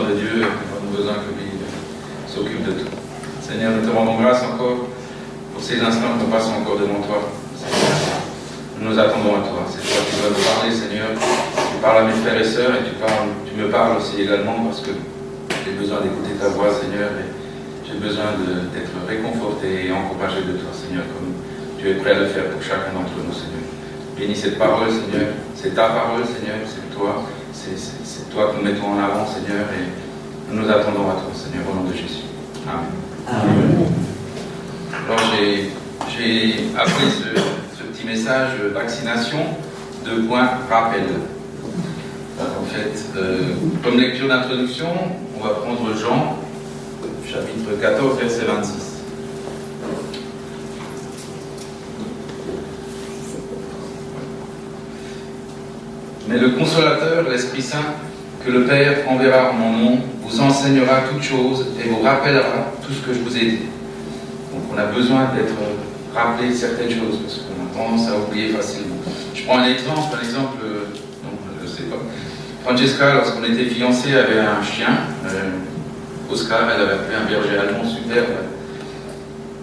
de Dieu, nous avons besoin que lui s'occupe de tout. Seigneur, nous te rendons grâce encore pour ces instants que nous passons encore devant toi. Seigneur, nous nous attendons à toi. C'est toi qui vas nous parler, Seigneur. Tu parles à mes frères et sœurs et tu me parles aussi également parce que j'ai besoin d'écouter ta voix, Seigneur, et j'ai besoin d'être réconforté et encouragé de toi, Seigneur, comme tu es prêt à le faire pour chacun d'entre nous, Seigneur. Bénis cette parole, Seigneur. C'est ta parole, Seigneur. C'est toi. C'est toi que nous mettons en avant, Seigneur, et nous nous attendons à toi, Seigneur, au nom de Jésus. Amen. Amen. Alors, j'ai appelé ce petit message vaccination, rappel. En fait, comme lecture d'introduction, on va prendre Jean, chapitre 14, verset 26. Mais le Consolateur, l'Esprit Saint, que le Père enverra en mon nom, vous enseignera toutes choses et vous rappellera tout ce que je vous ai dit. Donc on a besoin d'être rappelé certaines choses, parce qu'on a tendance à oublier facilement. Je prends un exemple, non, je ne sais pas. Francesca, lorsqu'on était fiancés, avait un chien. Oscar, elle avait appelé un berger allemand superbe.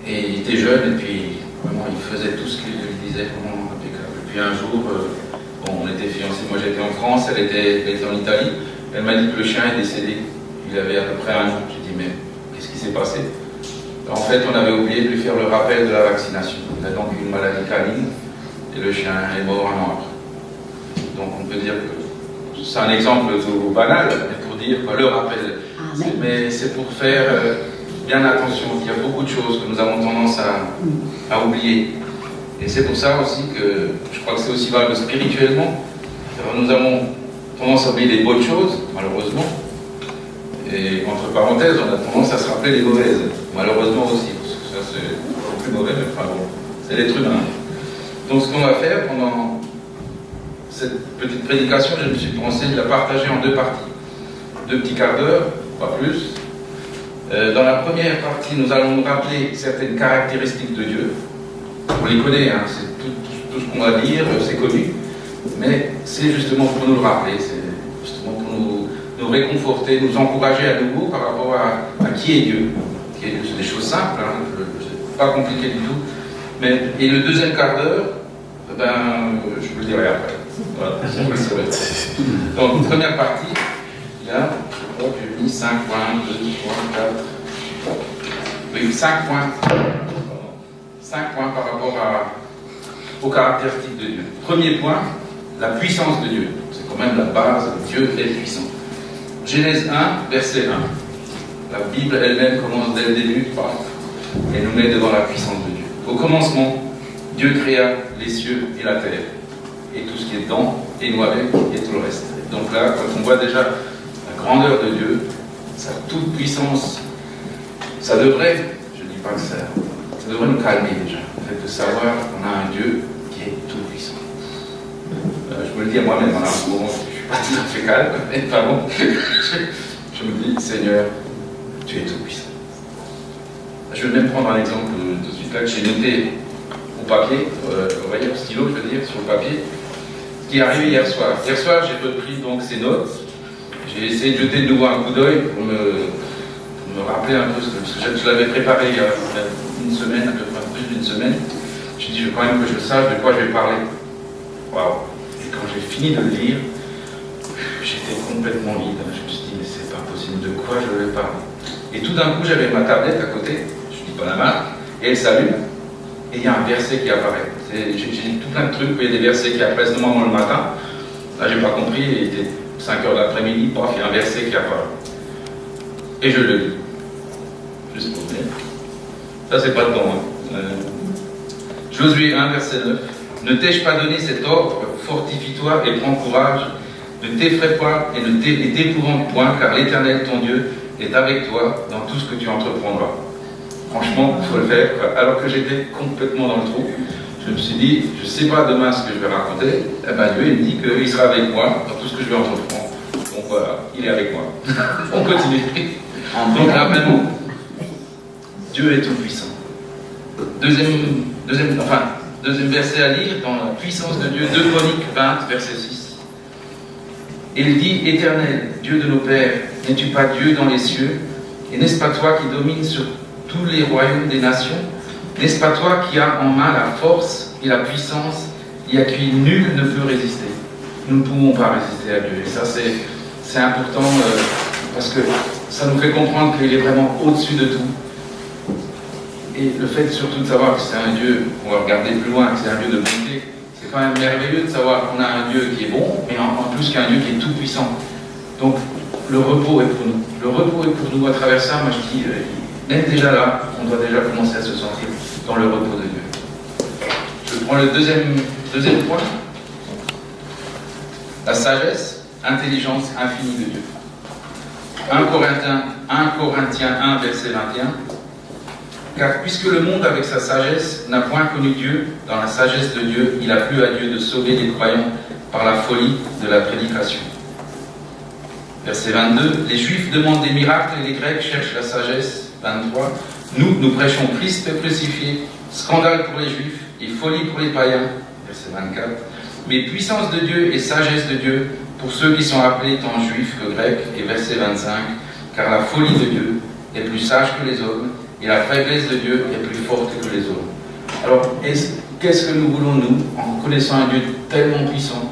Et il était jeune, et puis vraiment, il faisait tout ce qu'il lui disait, vraiment impeccable. Et puis un jour, on était fiancés, moi j'étais en France, elle était en Italie. Elle m'a dit que le chien est décédé. Il avait à peu près 1 an. J'ai dit, mais qu'est-ce qui s'est passé? En fait, on avait oublié de lui faire le rappel de la vaccination. Il a donc une maladie canine, et le chien est mort 1 an après. Donc on peut dire que c'est un exemple tout banal, mais pour dire le rappel. Mais c'est pour faire bien attention. Il y a beaucoup de choses que nous avons tendance à oublier. Et c'est pour ça aussi que je crois que c'est aussi valable spirituellement. Nous avons tendance à oublier les bonnes choses, malheureusement. Et entre parenthèses, on a tendance à se rappeler les mauvaises, malheureusement aussi. Parce que ça, c'est plus mauvais, mais enfin bon, c'est l'être humain. Donc ce qu'on va faire pendant cette petite prédication, je me suis pensé de la partager en 2 parties. 2 petits quarts d'heure, pas plus. Dans la première partie, nous allons nous rappeler certaines caractéristiques de Dieu. On les connaît, hein, c'est tout ce qu'on va dire, c'est connu. Mais c'est justement pour nous le rappeler, c'est justement pour nous réconforter, nous encourager à nouveau par rapport à qui est Dieu. Qui est Dieu, c'est des choses simples, hein, pas compliquées du tout. Mais, et le deuxième quart d'heure, je vous le dirai après. Voilà, on le saurait. Donc, première partie, là, je crois que j'ai mis 5 points, 2, 3, 4. Oui, 5 points. 5 points par rapport aux caractéristiques de Dieu. Premier point, la puissance de Dieu. C'est quand même la base, Dieu est puissant. Genèse 1, verset 1. La Bible elle-même commence dès le début et nous met devant la puissance de Dieu. Au commencement, Dieu créa les cieux et la terre, et tout ce qui est dedans, et nous avec, et tout le reste. Donc là, quand on voit déjà la grandeur de Dieu, sa toute puissance, ça devrait, je ne dis pas que ça devrait nous calmer déjà, le fait de savoir qu'on a un Dieu qui est tout puissant. Je me le dis à moi-même, en ce moment, je ne suis pas tout à fait calme, mais pardon. Je me dis, Seigneur, tu es tout puissant. Je vais même prendre un exemple tout de suite là que j'ai noté au papier, on va dire au stylo, je veux dire, sur le papier, qui est arrivé hier soir. Hier soir, j'ai repris donc ces notes. J'ai essayé de jeter de nouveau un coup d'œil pour me rappeler un peu, parce que je l'avais préparé il y a 1 semaine, à peu près plus d'1 semaine. J'ai dit, je veux quand même que je sache de quoi je vais parler. Waouh! Et quand j'ai fini de le lire, j'étais complètement vide. Je me suis dit, mais c'est pas possible, de quoi je vais parler? Et tout d'un coup, j'avais ma tablette à côté, je ne dis pas la marque, et elle s'allume, et il y a un verset qui apparaît. J'ai dit tout plein de trucs, il y a des versets qui apparaissent normalement le matin. Là, j'ai pas compris, il était 5 heures d'après-midi, paf, il y a un verset qui apparaît. Et je le lis. Juste pour dire. Ça, c'est pas dedans. Hein. Josué 1, verset 9. Ne t'ai-je pas donné cet ordre? Fortifie-toi et prends courage. Ne t'effraie point et ne t'épouvante point, car l'Éternel, ton Dieu, est avec toi dans tout ce que tu entreprendras. Franchement, il faut le faire. Alors que j'étais complètement dans le trou, je me suis dit, je ne sais pas demain ce que je vais raconter. Eh ben, Dieu, il me dit qu'il sera avec moi dans tout ce que je vais entreprendre. Donc voilà, il est avec moi. On continue. Donc là, vraiment, Dieu est tout puissant. Deuxième verset à lire, dans la puissance de Dieu, 2 Chroniques 20, verset 6. Et il dit, Éternel, Dieu de nos pères, n'es-tu pas Dieu dans les cieux? Et n'est-ce pas toi qui domines sur tous les royaumes des nations? N'est-ce pas toi qui as en main la force et la puissance et à qui nul ne peut résister? Nous ne pouvons pas résister à Dieu. Et ça, c'est important parce que ça nous fait comprendre qu'il est vraiment au-dessus de tout. Et le fait surtout de savoir que c'est un Dieu, on va regarder plus loin, que c'est un Dieu de bonté, c'est quand même merveilleux de savoir qu'on a un Dieu qui est bon, mais en plus qu'il y a un Dieu qui est tout-puissant. Donc, le repos est pour nous. Le repos est pour nous. À travers ça, moi je dis, même déjà là, on doit déjà commencer à se sentir dans le repos de Dieu. Je prends le deuxième point. La sagesse, intelligence infinie de Dieu. 1 Corinthiens 1, verset 21. Car puisque le monde avec sa sagesse n'a point connu Dieu, dans la sagesse de Dieu, il a plu à Dieu de sauver les croyants par la folie de la prédication. Verset 22. Les Juifs demandent des miracles et les Grecs cherchent la sagesse. 23. Nous prêchons Christ crucifié, scandale pour les Juifs et folie pour les païens. Verset 24. Mais puissance de Dieu et sagesse de Dieu pour ceux qui sont appelés tant juifs que grecs. Et verset 25. Car la folie de Dieu est plus sage que les hommes et la faiblesse de Dieu est plus forte que les hommes. Alors, qu'est-ce que nous voulons, nous, en connaissant un Dieu tellement puissant,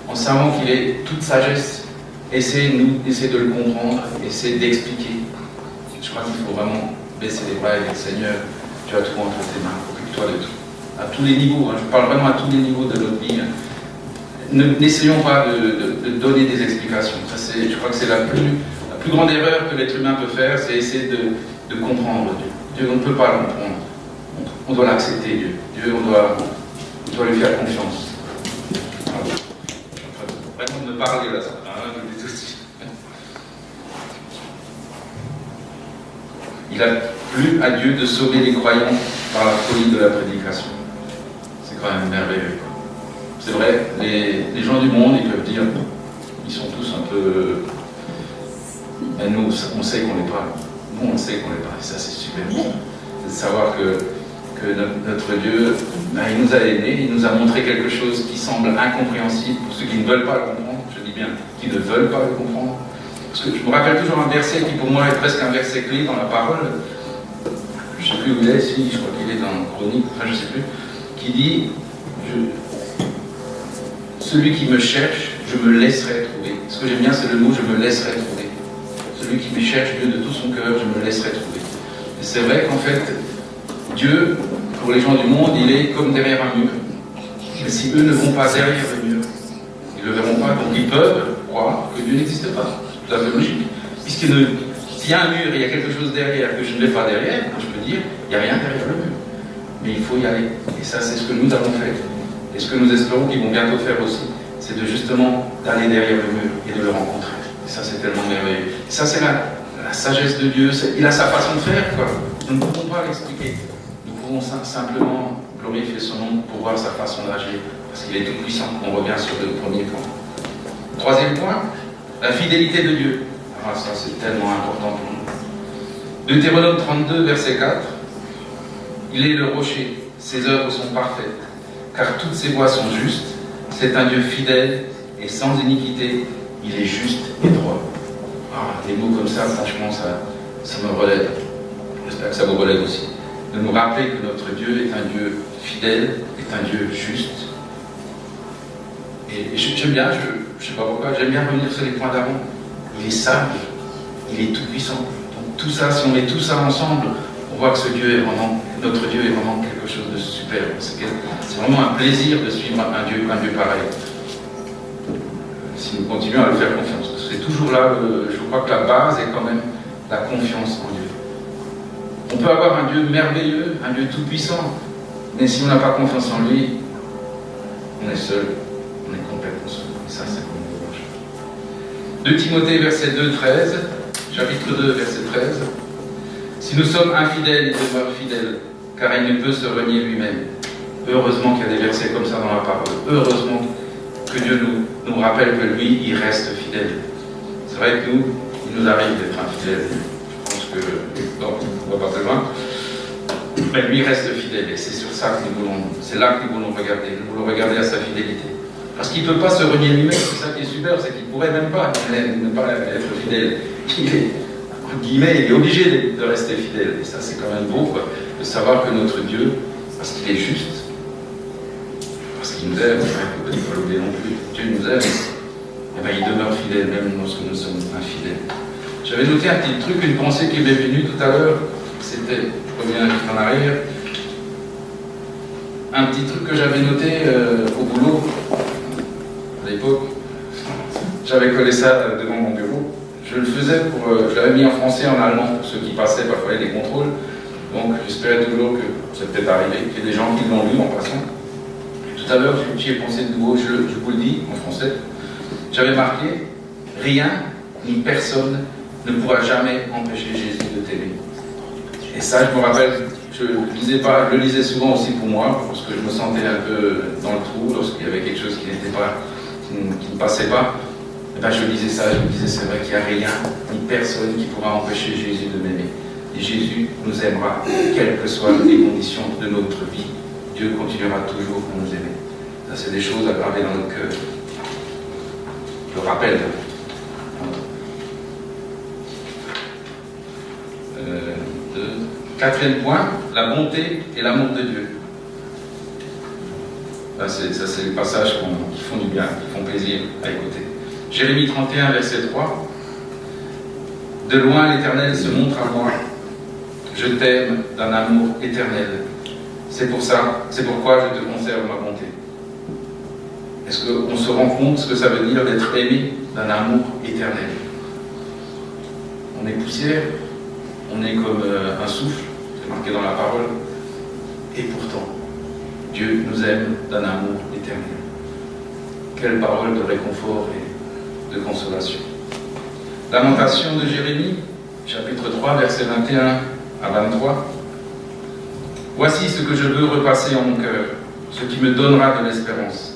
en savant qu'il est toute sagesse, essayer de le comprendre, essayer d'expliquer. Je crois qu'il faut vraiment baisser les bras et dire, Seigneur, tu as tout entre tes mains, occupe-toi de tout. À tous les niveaux, je parle vraiment à tous les niveaux de notre vie. N'essayons pas de donner des explications. Ça, je crois que c'est la plus grande erreur que l'être humain peut faire, c'est essayer de comprendre Dieu. Dieu, on ne peut pas le comprendre. On doit l'accepter, Dieu. Dieu, on doit lui faire confiance. Vraiment me parler là, ça. Je vous dis tout de suite. Il a plu à Dieu de sauver les croyants par la folie de la prédication. C'est quand même merveilleux. C'est vrai, les gens du monde, ils peuvent dire, ils sont tous un peu... Et nous, on sait qu'on n'est pas. Nous, on sait qu'on n'est pas. Et ça, c'est super bon. C'est de savoir que notre Dieu, il nous a aidés, il nous a montré quelque chose qui semble incompréhensible pour ceux qui ne veulent pas le comprendre. Je dis bien, qui ne veulent pas le comprendre. Parce que je me rappelle toujours un verset qui, pour moi, est presque un verset clé dans la parole. Je ne sais plus où il est, si, je crois qu'il est dans Chronique, enfin, je ne sais plus, qui dit... Celui qui me cherche, je me laisserai trouver. Ce que j'aime bien, c'est le mot « je me laisserai trouver ». Celui qui me cherche, Dieu de tout son cœur, je me laisserai trouver. Et c'est vrai qu'en fait, Dieu, pour les gens du monde, il est comme derrière un mur. Mais si eux ne vont pas derrière le mur, ils ne le verront pas, donc ils peuvent croire que Dieu n'existe pas. C'est tout à fait logique. S'il y a un mur et il y a quelque chose derrière que je ne l'ai pas derrière, je peux dire, il n'y a rien derrière le mur. Mais il faut y aller. Et ça, c'est ce que nous avons fait. Et ce que nous espérons qu'ils vont bientôt faire aussi, c'est de justement d'aller derrière le mur et de le rencontrer. Et ça, c'est tellement merveilleux. Et ça, c'est la sagesse de Dieu. Il a sa façon de faire, quoi. Nous ne pouvons pas l'expliquer. Nous pouvons simplement glorifier son nom pour voir sa façon d'agir, parce qu'il est tout puissant. On revient sur le premier point. Troisième point, la fidélité de Dieu. Ah, ça, c'est tellement important pour nous. Deutéronome 32, verset 4. Il est le rocher, ses œuvres sont parfaites. Car toutes ses voies sont justes, c'est un Dieu fidèle et sans iniquité, il est juste et droit. Ah, des mots comme ça, franchement, ça me relève. J'espère que ça vous relève aussi. De nous rappeler que notre Dieu est un Dieu fidèle, est un Dieu juste. Et j'aime bien, je ne sais pas pourquoi, j'aime bien revenir sur les points d'avant. Il est sage, il est tout puissant. Donc tout ça, si on met tout ça ensemble, on voit que ce Dieu est vraiment, notre Dieu est vraiment quelque chose de super. C'est vraiment un plaisir de suivre un Dieu pareil. Si nous continuons à le faire confiance. Parce que c'est toujours là, je crois que la base est quand même la confiance en Dieu. On peut avoir un Dieu merveilleux, un Dieu tout-puissant, mais si on n'a pas confiance en lui, on est seul, on est complètement seul. Et ça, c'est comme on 2 Timothée, verset 2, 13, chapitre 2, verset 13. Si nous sommes infidèles, il demeure fidèle, car il ne peut se renier lui-même. Heureusement qu'il y a des versets comme ça dans la parole. Heureusement que Dieu nous rappelle que lui, il reste fidèle. C'est vrai que nous, il nous arrive d'être infidèles. Je pense que, non, on ne va pas très loin. Mais lui reste fidèle, et c'est sur ça que nous voulons, c'est là que nous voulons regarder. Nous voulons regarder à sa fidélité. Parce qu'il ne peut pas se renier lui-même, c'est ça qui est super, c'est qu'il ne pourrait même pas ne pas être fidèle. Il est, entre guillemets, il est obligé de rester fidèle. Et ça, c'est quand même beau, quoi, de savoir que notre Dieu, parce qu'il est juste, parce qu'il nous aime, il ne faut pas l'oublier non plus, Dieu nous aime, et bien il demeure fidèle, même lorsque nous sommes infidèles. J'avais noté un petit truc, une pensée qui m'est venue tout à l'heure, c'était, je reviens vite en arrière, un petit truc que j'avais noté au boulot, à l'époque, j'avais collé ça devant mon bureau. Je le faisais je l'avais mis en français et en allemand pour ceux qui passaient, parfois il y a des contrôles. Donc j'espérais toujours que ça peut être arrivé, qu'il y ait des gens qui l'ont lu en passant. Tout à l'heure, j'y ai pensé de nouveau, je vous le dis en français. J'avais marqué « Rien ni personne ne pourra jamais empêcher Jésus de t'aimer ». Et ça, je me rappelle, je le lisais souvent aussi pour moi, parce que je me sentais un peu dans le trou lorsqu'il y avait quelque chose qui ne passait pas. Et ben, je lisais ça, je me disais, c'est vrai qu'il n'y a rien, ni personne qui pourra empêcher Jésus de m'aimer. Et Jésus nous aimera, quelles que soient les conditions de notre vie. Dieu continuera toujours à nous aimer. Ça, c'est des choses à graver dans notre cœur. Je le rappelle. Quatrième point, la bonté et l'amour de Dieu. Ça, c'est les passages qui font du bien, qui font plaisir à écouter. Jérémie 31, verset 3. De loin, l'Éternel se montre à moi. Je t'aime d'un amour éternel. C'est pourquoi je te conserve ma bonté. Est-ce qu'on se rend compte ce que ça veut dire d'être aimé d'un amour éternel? On est poussière, on est comme un souffle, c'est marqué dans la parole, et pourtant, Dieu nous aime d'un amour éternel. Quelle parole de réconfort et de consolation. Lamentation de Jérémie, chapitre 3, versets 21 à 23. Voici ce que je veux repasser en mon cœur, ce qui me donnera de l'espérance.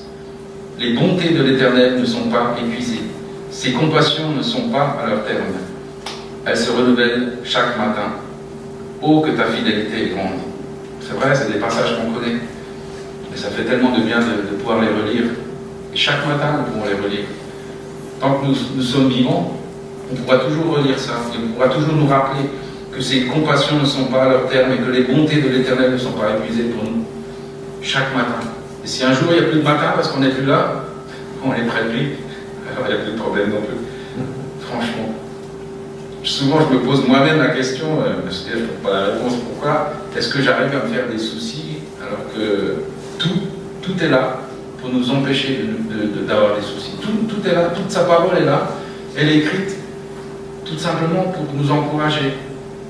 Les bontés de l'Éternel ne sont pas épuisées, ses compassions ne sont pas à leur terme. Elles se renouvellent chaque matin. Oh, que ta fidélité est grande. C'est vrai, c'est des passages qu'on connaît, mais ça fait tellement de bien de pouvoir les relire. Et chaque matin, nous pouvons les relire. Tant que nous sommes vivants, on pourra toujours relire ça, et on pourra toujours nous rappeler que ces compassions ne sont pas à leur terme et que les bontés de l'Éternel ne sont pas épuisées pour nous. Chaque matin. Et si un jour il n'y a plus de matin parce qu'on n'est plus là, on est près de lui, alors il n'y a plus de problème non plus. Franchement. Souvent je me pose moi-même la question, parce que je ne trouve pas la réponse, pourquoi est-ce que j'arrive à me faire des soucis alors que tout est là pour nous empêcher d'avoir des soucis. Tout est là, toute sa parole est là, elle est écrite tout simplement pour nous encourager,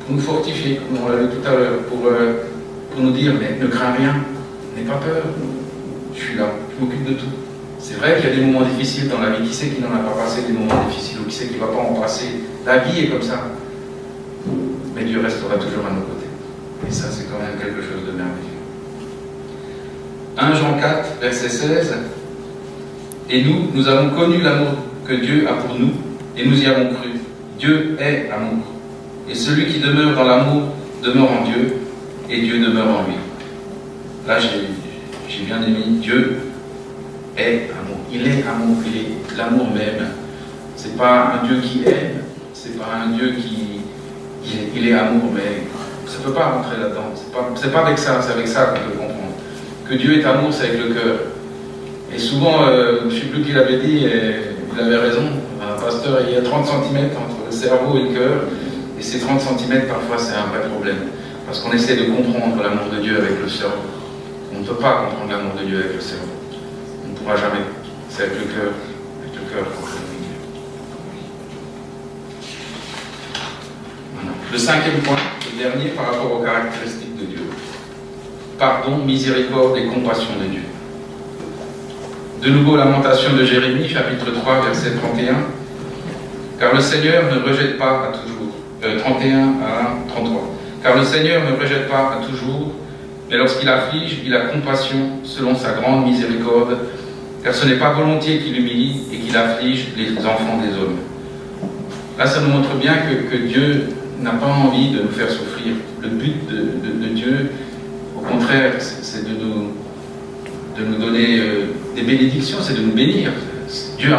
pour nous fortifier, comme on l'a vu tout à l'heure, pour nous dire, mais ne crains rien, n'aie pas peur, je suis là, je m'occupe de tout. C'est vrai qu'il y a des moments difficiles dans la vie, qui sait qui n'en a pas passé des moments difficiles, ou qui sait qui ne va pas en passer. La vie est comme ça. Mais Dieu restera toujours à nos côtés. Et ça, c'est quand même quelque chose de merveilleux. 1 Jean 4, verset 16. Et nous avons connu l'amour que Dieu a pour nous, et nous y avons cru. Dieu est amour. Et celui qui demeure dans l'amour demeure en Dieu, et Dieu demeure en lui. Là, j'ai bien aimé. Dieu est amour. Il est amour. Il est l'amour même. C'est pas un Dieu qui aime. C'est pas un Dieu il est amour, mais ça ne peut pas rentrer là-dedans. C'est pas avec ça. C'est avec ça qu'on peut comprendre. Que Dieu est amour, c'est avec le cœur. Et souvent, je ne sais plus qui l'avait dit, et il avait raison. Un pasteur, il y a 30 cm entre le cerveau et le cœur. Et ces 30 cm, parfois, c'est un vrai problème. Parce qu'on essaie de comprendre l'amour de Dieu avec le cerveau. On ne peut pas comprendre l'amour de Dieu avec le cerveau. On ne pourra jamais. C'est avec le cœur. Avec le cœur qu'on peut le dire. Voilà. Le cinquième point, le dernier, par rapport aux caractéristiques de Dieu. Pardon, miséricorde et compassion de Dieu. De nouveau, lamentation de Jérémie, chapitre 3, verset 31. Car le Seigneur ne rejette pas à toujours. 31 à 33. Car le Seigneur ne rejette pas à toujours, mais lorsqu'il afflige, il a compassion selon sa grande miséricorde, car ce n'est pas volontiers qu'il humilie et qu'il afflige les enfants des hommes. Là, ça nous montre bien que Dieu n'a pas envie de nous faire souffrir. Le but de Dieu, au contraire, c'est de de nous donner des bénédictions, c'est de nous bénir. Dieu a